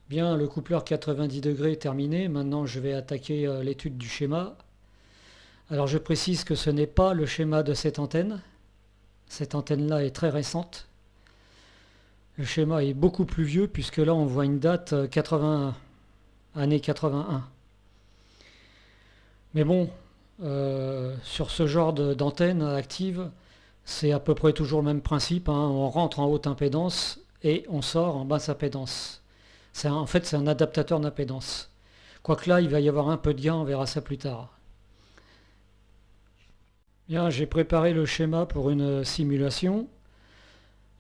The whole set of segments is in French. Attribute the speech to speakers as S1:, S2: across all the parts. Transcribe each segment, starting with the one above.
S1: Bien, le coupleur 90 degrés est terminé. Maintenant, je vais attaquer l'étude du schéma. Alors, je précise que ce n'est pas le schéma de cette antenne. Cette antenne-là est très récente. Le schéma est beaucoup plus vieux puisque là, on voit une date 81, année 81. Mais bon, sur ce genre d'antenne active, c'est à peu près toujours le même principe, hein. On rentre en haute impédance et on sort en basse impédance. En fait, c'est un adaptateur d'impédance. Quoique là, il va y avoir un peu de gain, on verra ça plus tard. Bien, j'ai préparé le schéma pour une simulation.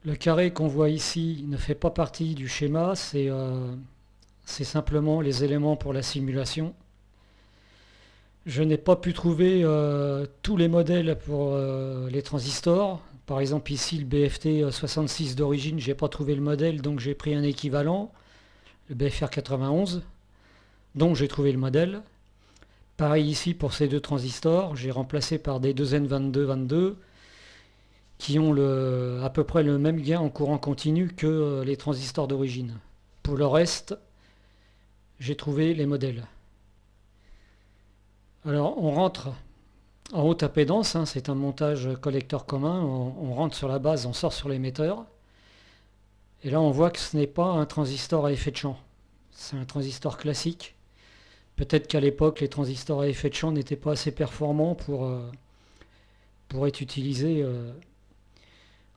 S1: Le carré qu'on voit ici ne fait pas partie du schéma, c'est simplement les éléments pour la simulation. Je n'ai pas pu trouver tous les modèles pour les transistors. Par exemple ici le BFT 66 d'origine, j'ai pas trouvé le modèle, donc j'ai pris un équivalent, le BFR 91, dont j'ai trouvé le modèle. Pareil ici pour ces deux transistors, j'ai remplacé par des 2N2222 qui ont à peu près le même gain en courant continu que les transistors d'origine. Pour le reste, j'ai trouvé les modèles. Alors on rentre en haute impédance, hein, c'est un montage collecteur commun, on rentre sur la base, on sort sur l'émetteur. Et là on voit que ce n'est pas un transistor à effet de champ, c'est un transistor classique. Peut-être qu'à l'époque les transistors à effet de champ n'étaient pas assez performants pour être utilisés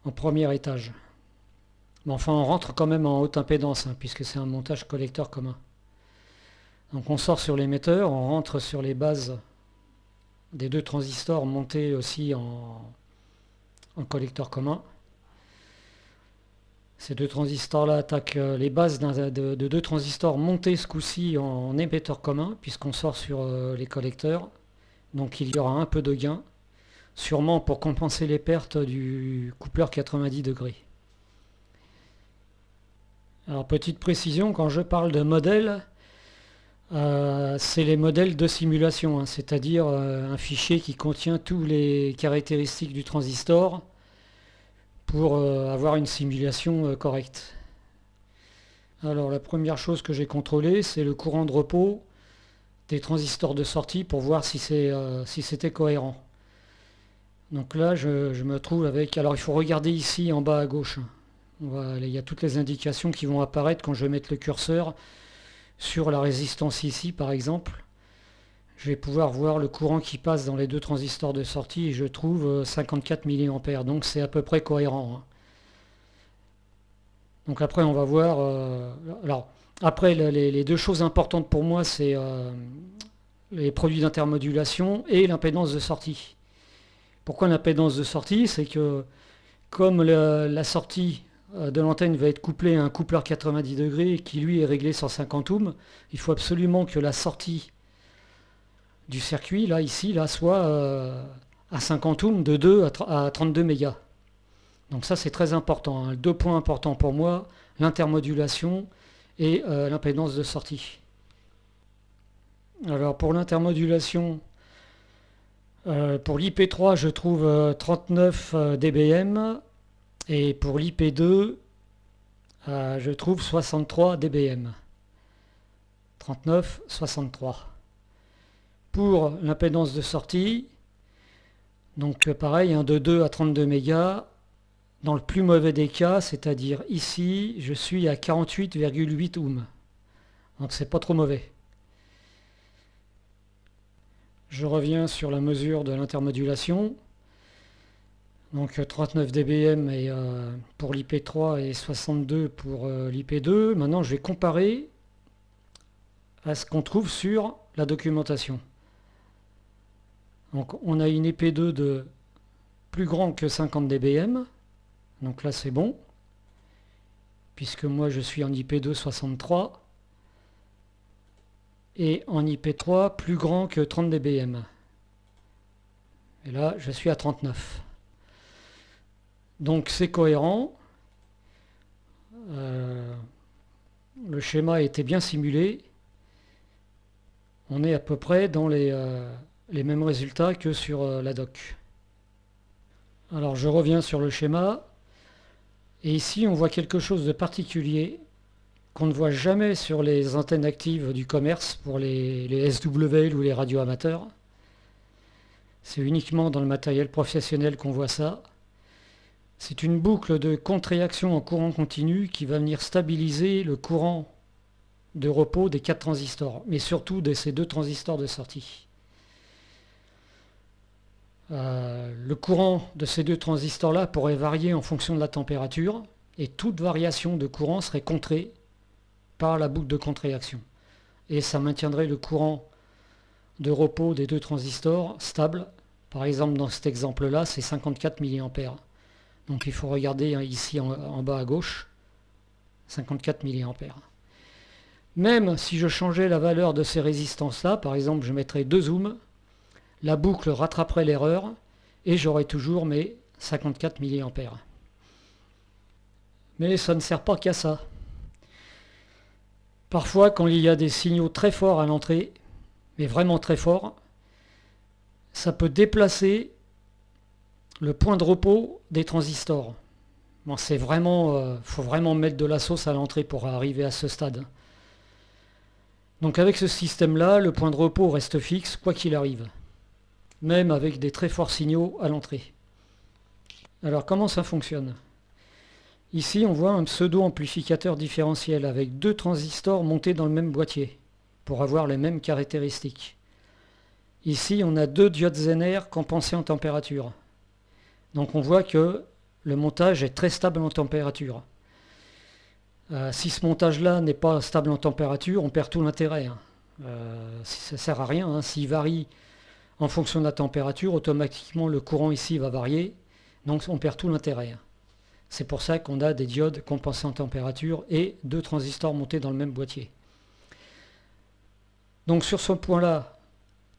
S1: en premier étage. Mais enfin on rentre quand même en haute impédance, hein, puisque c'est un montage collecteur commun. Donc on sort sur l'émetteur, on rentre sur les bases des deux transistors montés aussi en collecteur commun. Ces deux transistors-là attaquent les bases de deux transistors montés ce coup-ci en émetteur commun, puisqu'on sort sur les collecteurs. Donc il y aura un peu de gain, sûrement pour compenser les pertes du coupleur 90 degrés. Alors petite précision, quand je parle de modèle, c'est les modèles de simulation, hein, c'est-à-dire un fichier qui contient toutes les caractéristiques du transistor pour avoir une simulation correcte. Alors la première chose que j'ai contrôlée, c'est le courant de repos des transistors de sortie pour voir si c'était cohérent. Donc là, je me trouve avec... Alors il faut regarder ici en bas à gauche. Il y a toutes les indications qui vont apparaître quand je vais mettre le curseur sur la résistance ici par exemple. Je vais pouvoir voir le courant qui passe dans les deux transistors de sortie et je trouve 54 mA, donc c'est à peu près cohérent, hein. Donc après on va voir... alors après les deux choses importantes pour moi c'est les produits d'intermodulation et l'impédance de sortie. Pourquoi l'impédance de sortie? C'est que comme la sortie de l'antenne va être couplée à un coupleur 90 degrés qui lui est réglé 150 ohms, il faut absolument que la sortie du circuit, là, ici, là, soit à 50 ohms de 2 à 32 mégas. Donc ça, c'est très important, hein. Deux points importants pour moi, l'intermodulation et l'impédance de sortie. Alors pour l'intermodulation, pour l'IP3, je trouve 39 dBm et pour l'IP2, je trouve 63 dBm. 39, 63. Pour l'impédance de sortie, donc pareil, hein, de 2 à 32 mégas, dans le plus mauvais des cas, c'est-à-dire ici, je suis à 48,8 ohms. Donc c'est pas trop mauvais. Je reviens sur la mesure de l'intermodulation. Donc 39 dBm pour l'IP3 et 62 pour l'IP2. Maintenant, je vais comparer à ce qu'on trouve sur la documentation. Donc on a une IP2 de plus grand que 50 dBm. Donc là, c'est bon. Puisque moi, je suis en IP2 63. Et en IP3 plus grand que 30 dBm. Et là, je suis à 39. Donc c'est cohérent. Le schéma a été bien simulé. On est à peu près dans les mêmes résultats que sur la doc. Alors je reviens sur le schéma. Et ici, on voit quelque chose de particulier. qu'on ne voit jamais sur les antennes actives du commerce pour les SWL ou les radios amateurs. C'est uniquement dans le matériel professionnel qu'on voit ça. C'est une boucle de contre-réaction en courant continu qui va venir stabiliser le courant de repos des 4 transistors, mais surtout de ces 2 transistors de sortie. Le courant de ces 2 transistors-là pourrait varier en fonction de la température, et toute variation de courant serait contrée par la boucle de contre-réaction. Et ça maintiendrait le courant de repos des 2 transistors stable. Par exemple, dans cet exemple-là, c'est 54 mA. Donc il faut regarder ici en bas à gauche, 54 mA. Même si je changeais la valeur de ces résistances-là, par exemple je mettrais 2 ohms, la boucle rattraperait l'erreur et j'aurais toujours mes 54 mA. Mais ça ne sert pas qu'à ça. Parfois, quand il y a des signaux très forts à l'entrée, mais vraiment très forts, ça peut déplacer le point de repos des transistors. Bon, faut vraiment mettre de la sauce à l'entrée pour arriver à ce stade. Donc avec ce système-là, le point de repos reste fixe quoi qu'il arrive, même avec des très forts signaux à l'entrée. Alors comment ça fonctionne? Ici on voit un pseudo-amplificateur différentiel avec 2 transistors montés dans le même boîtier pour avoir les mêmes caractéristiques. Ici on a 2 diodes Zener compensés en température. Donc on voit que le montage est très stable en température. Si ce montage-là n'est pas stable en température, on perd tout l'intérêt. Ça ne sert à rien. S'il varie en fonction de la température, automatiquement le courant ici va varier. Donc on perd tout l'intérêt. C'est pour ça qu'on a des diodes compensées en température et 2 transistors montés dans le même boîtier. Donc sur ce point-là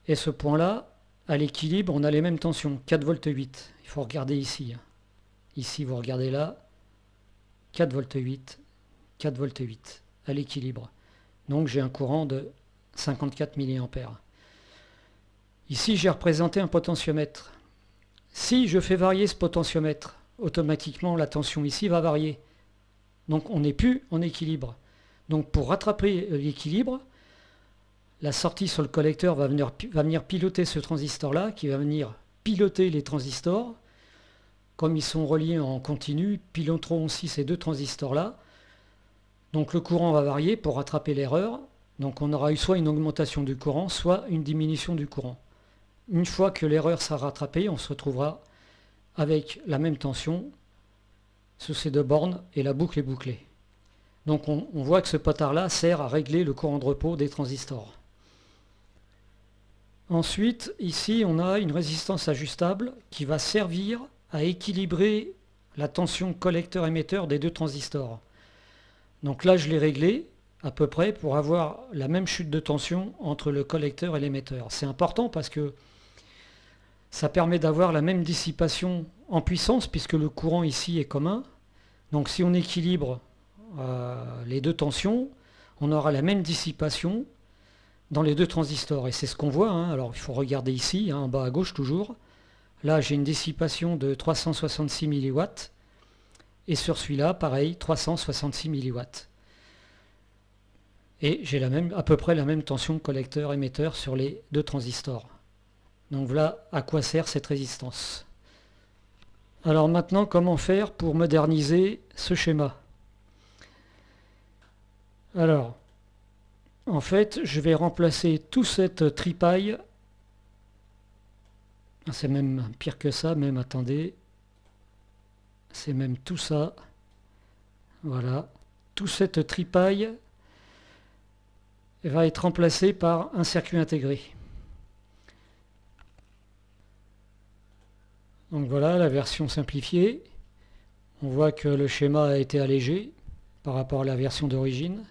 S1: et ce point-là, à l'équilibre, on a les mêmes tensions, 4 volts 8. Il faut regarder ici. Ici, vous regardez là, 4 volts 8. 4 volts 8 à l'équilibre. Donc j'ai un courant de 54 mA. Ici j'ai représenté un potentiomètre. Si je fais varier ce potentiomètre, automatiquement la tension ici va varier. Donc on n'est plus en équilibre. Donc pour rattraper l'équilibre, la sortie sur le collecteur va venir piloter ce transistor-là, qui va venir piloter les transistors. Comme ils sont reliés en continu, piloteront aussi ces 2 transistors-là. Donc le courant va varier pour rattraper l'erreur. Donc on aura eu soit une augmentation du courant, soit une diminution du courant. Une fois que l'erreur sera rattrapée, on se retrouvera avec la même tension sous ces 2 bornes et la boucle est bouclée. Donc on voit que ce potard-là sert à régler le courant de repos des transistors. Ensuite, ici on a une résistance ajustable qui va servir à équilibrer la tension collecteur-émetteur des 2 transistors. Donc là, je l'ai réglé à peu près pour avoir la même chute de tension entre le collecteur et l'émetteur. C'est important parce que ça permet d'avoir la même dissipation en puissance puisque le courant ici est commun. Donc si on équilibre les 2 tensions, on aura la même dissipation dans les 2 transistors. Et c'est ce qu'on voit. Alors il faut regarder ici, en bas à gauche toujours. Là, j'ai une dissipation de 366 mW. Et sur celui-là, pareil, 366 mW. Et j'ai à peu près la même tension collecteur-émetteur sur les 2 transistors. Donc voilà à quoi sert cette résistance. Alors maintenant, comment faire pour moderniser ce schéma? Alors, en fait, je vais remplacer toute cette tripaille. C'est même pire que ça, même, attendez. C'est même tout ça. Voilà. Toute cette tripaille va être remplacée par un circuit intégré. Donc voilà la version simplifiée. On voit que le schéma a été allégé par rapport à la version d'origine.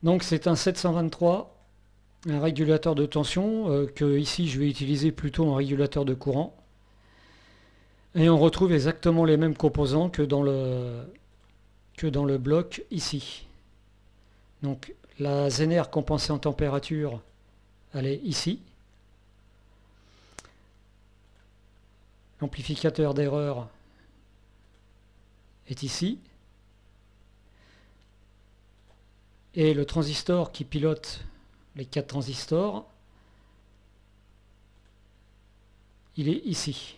S1: Donc c'est un 723, un régulateur de tension que ici je vais utiliser plutôt en régulateur de courant. Et on retrouve exactement les mêmes composants que dans le bloc ici. Donc la Zener compensée en température, elle est ici. L'amplificateur d'erreur est ici. Et le transistor qui pilote les 4 transistors, il est ici.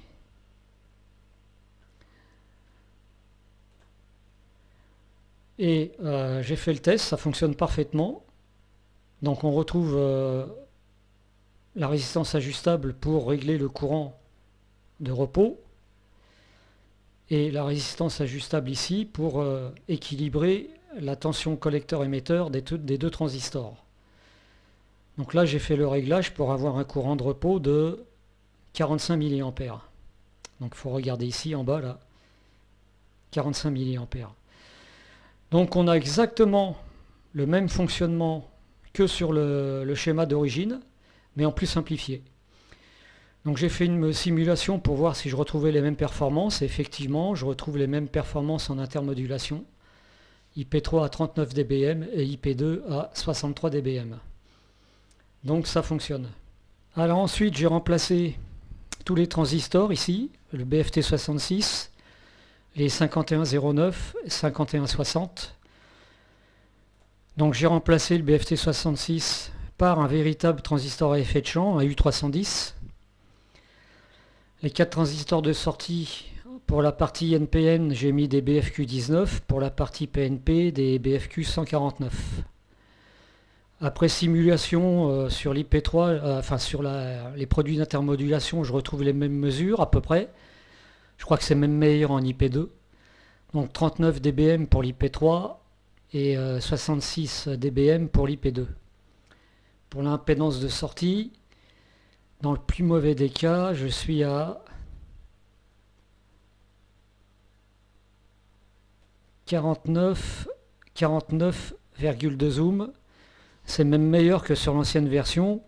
S1: Et j'ai fait le test, ça fonctionne parfaitement. Donc on retrouve la résistance ajustable pour régler le courant de repos et la résistance ajustable ici pour équilibrer la tension collecteur-émetteur des deux transistors. Donc là j'ai fait le réglage pour avoir un courant de repos de 45 mA. Donc il faut regarder ici en bas là, 45 mA. Donc on a exactement le même fonctionnement que sur le schéma d'origine, mais en plus simplifié. Donc j'ai fait une simulation pour voir si je retrouvais les mêmes performances, et effectivement je retrouve les mêmes performances en intermodulation, IP3 à 39 dBm et IP2 à 63 dBm. Donc ça fonctionne. Alors ensuite j'ai remplacé tous les transistors ici, le BFT66, les 5109, 5160. Donc j'ai remplacé le BFT66 par un véritable transistor à effet de champ, un U310. Les 4 transistors de sortie, pour la partie NPN, j'ai mis des BFQ19, pour la partie PNP, des BFQ149. Après simulation sur l'IP3, enfin sur les produits d'intermodulation, je retrouve les mêmes mesures à peu près. Je crois que c'est même meilleur en IP2. Donc 39 dBm pour l'IP3 et 66 dBm pour l'IP2. Pour l'impédance de sortie, dans le plus mauvais des cas, je suis à 49,2 ohms. C'est même meilleur que sur l'ancienne version,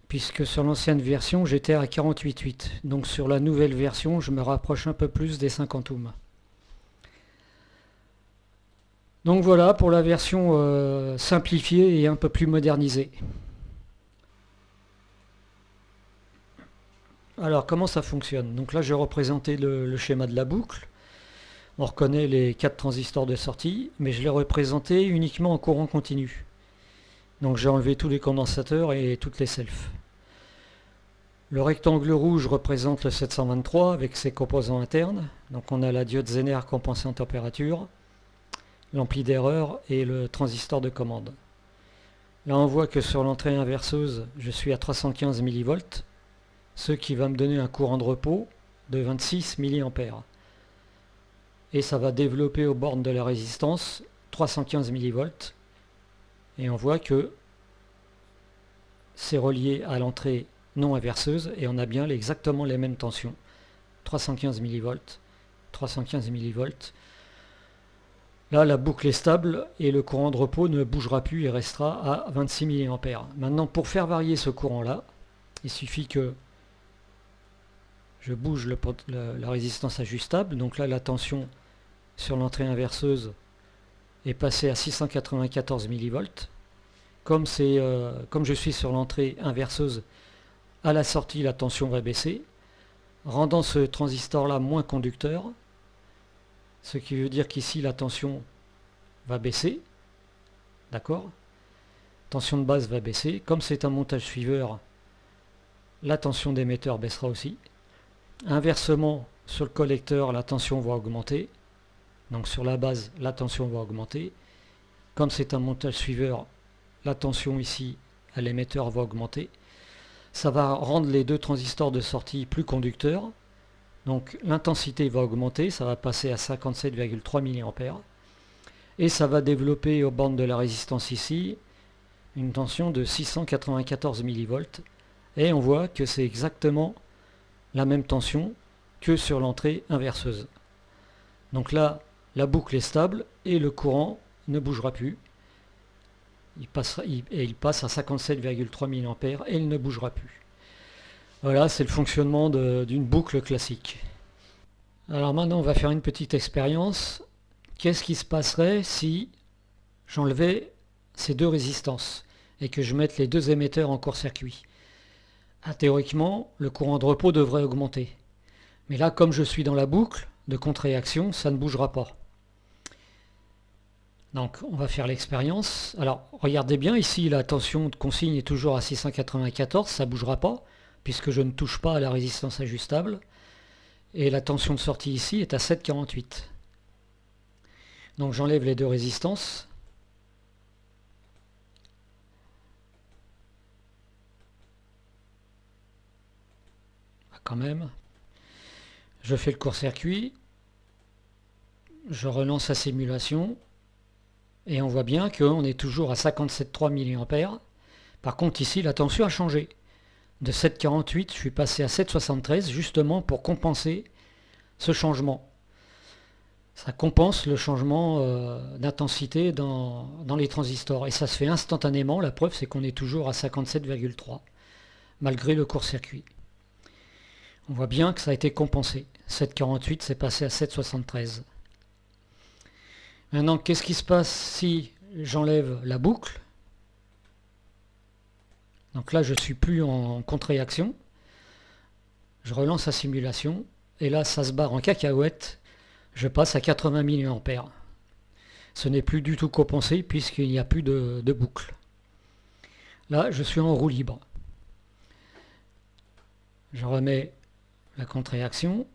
S1: puisque sur l'ancienne version j'étais à 48,8. Donc sur la nouvelle version, je me rapproche un peu plus des 50 ohms. Donc voilà pour la version simplifiée et un peu plus modernisée. Alors comment ça fonctionne? Donc là j'ai représenté le schéma de la boucle. On reconnaît les 4 transistors de sortie, mais je l'ai représenté uniquement en courant continu. Donc j'ai enlevé tous les condensateurs et toutes les selfs. Le rectangle rouge représente le 723 avec ses composants internes. Donc on a la diode Zener compensée en température, l'ampli d'erreur et le transistor de commande. Là on voit que sur l'entrée inverseuse, je suis à 315 mV, ce qui va me donner un courant de repos de 26 mA. Et ça va développer aux bornes de la résistance 315 mV. Et on voit que c'est relié à l'entrée non inverseuse et on a bien exactement les mêmes tensions. 315 mV, 315 mV. Là, la boucle est stable et le courant de repos ne bougera plus et restera à 26 mA. Maintenant, pour faire varier ce courant-là, il suffit que je bouge la résistance ajustable. Donc là, la tension sur l'entrée inverseuse est passée à 694 mV. Comme je suis sur l'entrée inverseuse, à la sortie, la tension va baisser, rendant ce transistor-là moins conducteur, ce qui veut dire qu'ici, la tension va baisser. D'accord? Tension de base va baisser. Comme c'est un montage suiveur, la tension d'émetteur baissera aussi. Inversement, sur le collecteur, la tension va augmenter. Donc sur la base, la tension va augmenter. Comme c'est un montage suiveur, la tension ici à l'émetteur va augmenter. Ça va rendre les 2 transistors de sortie plus conducteurs. Donc l'intensité va augmenter, ça va passer à 57,3 mA. Et ça va développer aux bornes de la résistance ici une tension de 694 mV. Et on voit que c'est exactement la même tension que sur l'entrée inverseuse. Donc là, la boucle est stable et le courant ne bougera plus. Il passe à 57,3 mA et il ne bougera plus. Voilà, c'est le fonctionnement d'une boucle classique. Alors maintenant, on va faire une petite expérience. Qu'est-ce qui se passerait si j'enlevais ces 2 résistances et que je mette les 2 émetteurs en court-circuit? Théoriquement, le courant de repos devrait augmenter. Mais là, comme je suis dans la boucle de contre-réaction, ça ne bougera pas. Donc on va faire l'expérience. Alors regardez bien ici, la tension de consigne est toujours à 694, ça ne bougera pas puisque je ne touche pas à la résistance ajustable. Et la tension de sortie ici est à 7,48. Donc j'enlève les deux résistances. Quand même. Je fais le court-circuit. Je relance la simulation. Et on voit bien qu'on est toujours à 57,3 mA. Par contre ici la tension a changé. De 7,48 je suis passé à 7,73 justement pour compenser ce changement. Ça compense le changement d'intensité dans les transistors. Et ça se fait instantanément. La preuve c'est qu'on est toujours à 57,3 malgré le court-circuit. On voit bien que ça a été compensé. 7,48 c'est passé à 7,73. Maintenant, qu'est-ce qui se passe si j'enlève la boucle? Donc là, je ne suis plus en contre-réaction. Je relance la simulation. Et là, ça se barre en cacahuète. Je passe à 80 mA. Ce n'est plus du tout compensé puisqu'il n'y a plus de boucle. Là, je suis en roue libre. Je remets la contre-réaction.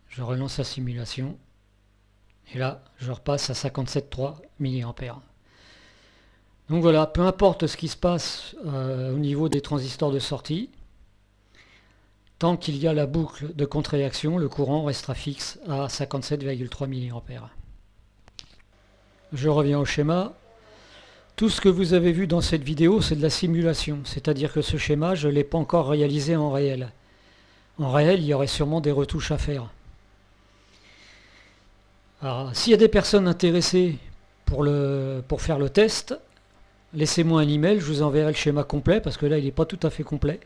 S1: Je relance la simulation. Et là, je repasse à 57,3 mA. Donc voilà, peu importe ce qui se passe au niveau des transistors de sortie, tant qu'il y a la boucle de contre-réaction, le courant restera fixe à 57,3 mA. Je reviens au schéma. Tout ce que vous avez vu dans cette vidéo, c'est de la simulation. C'est-à-dire que ce schéma, je ne l'ai pas encore réalisé en réel. En réel, il y aurait sûrement des retouches à faire. Alors, s'il y a des personnes intéressées pour faire le test, laissez-moi un email, je vous enverrai le schéma complet, parce que là, il n'est pas tout à fait complet.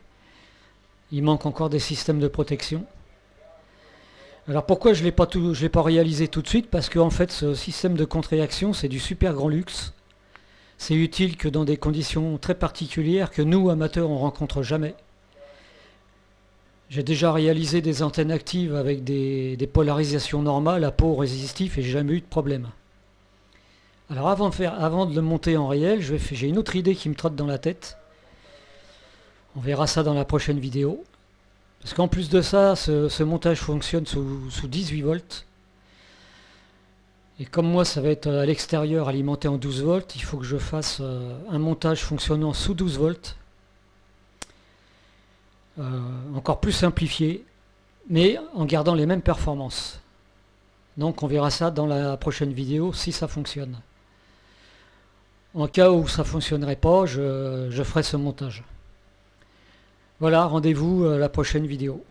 S1: Il manque encore des systèmes de protection. Alors pourquoi je ne l'ai pas réalisé tout de suite? Parce qu'en fait, ce système de contre-réaction, c'est du super grand luxe. C'est utile que dans des conditions très particulières que nous, amateurs, on ne rencontre jamais. J'ai déjà réalisé des antennes actives avec des polarisations normales à pot résistif et j'ai jamais eu de problème. Alors avant de le monter en réel, j'ai une autre idée qui me trotte dans la tête. On verra ça dans la prochaine vidéo. Parce qu'en plus de ça, ce montage fonctionne sous 18 volts. Et comme moi, ça va être à l'extérieur alimenté en 12 volts, il faut que je fasse un montage fonctionnant sous 12 volts. Encore plus simplifié, mais en gardant les mêmes performances. Donc on verra ça dans la prochaine vidéo si ça fonctionne. En cas où ça ne fonctionnerait pas, je ferai ce montage. Voilà, rendez-vous à la prochaine vidéo.